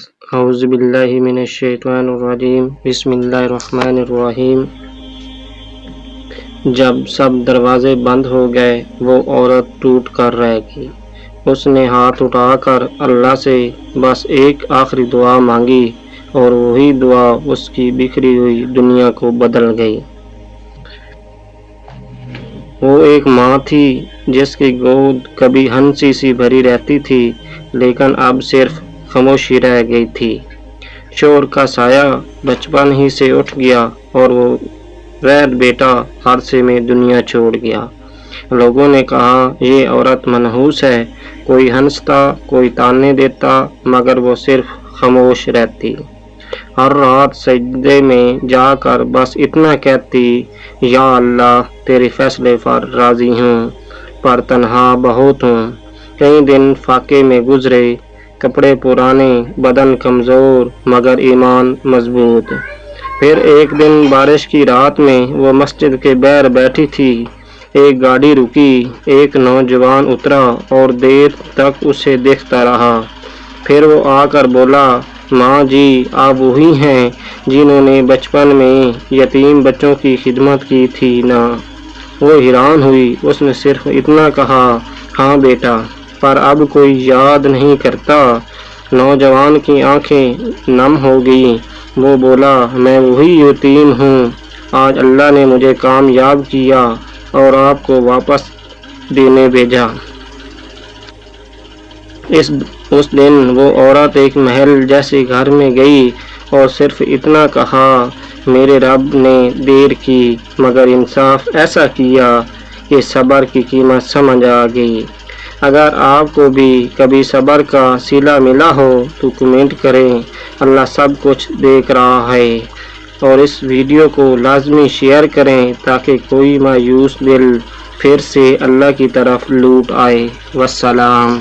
اعوذ باللہ من الشیطان الرجیم، بسم اللہ الرحمن الرحیم۔ جب سب دروازے بند ہو گئے وہ عورت ٹوٹ کر رہ گئی۔ اس نے ہاتھ اٹھا کر اللہ سے بس ایک آخری دعا مانگی اور وہی دعا اس کی بکھری ہوئی دنیا کو بدل گئی۔ وہ ایک ماں تھی جس کی گود کبھی ہنسی سی بھری رہتی تھی، لیکن اب صرف خاموشی رہ گئی تھی۔ شور کا سایہ بچپن ہی سے اٹھ گیا اور وہ غیر بیٹا عرصے میں دنیا چھوڑ گیا۔ لوگوں نے کہا یہ عورت منحوس ہے، کوئی ہنستا، کوئی تانے دیتا، مگر وہ صرف خاموش رہتی۔ ہر رات سجدے میں جا کر بس اتنا کہتی، یا اللہ تیرے فیصلے پر راضی ہوں، پر تنہا بہت ہوں۔ کئی دن فاقے میں گزرے، کپڑے پرانے، بدن کمزور، مگر ایمان مضبوط۔ پھر ایک دن بارش کی رات میں وہ مسجد کے باہر بیٹھی تھی، ایک گاڑی رکی، ایک نوجوان اترا اور دیر تک اسے دیکھتا رہا۔ پھر وہ آ کر بولا، ماں جی آپ وہی ہیں جنہوں نے بچپن میں یتیم بچوں کی خدمت کی تھی نا؟ وہ حیران ہوئی۔ اس نے صرف اتنا کہا، ہاں بیٹا، پر اب کوئی یاد نہیں کرتا۔ نوجوان کی آنکھیں نم ہو گئیں۔ وہ بولا، میں وہی یتیم ہوں، آج اللہ نے مجھے کامیاب کیا اور آپ کو واپس دینے بھیجا۔ اس دن وہ عورت ایک محل جیسے گھر میں گئی اور صرف اتنا کہا، میرے رب نے دیر کی مگر انصاف ایسا کیا کہ صبر کی قیمت سمجھ آ گئی۔ اگر آپ کو بھی کبھی صبر کا صلہ ملا ہو تو کمنٹ کریں۔ اللہ سب کچھ دیکھ رہا ہے، اور اس ویڈیو کو لازمی شیئر کریں تاکہ کوئی مایوس دل پھر سے اللہ کی طرف لوٹ آئے۔ والسلام۔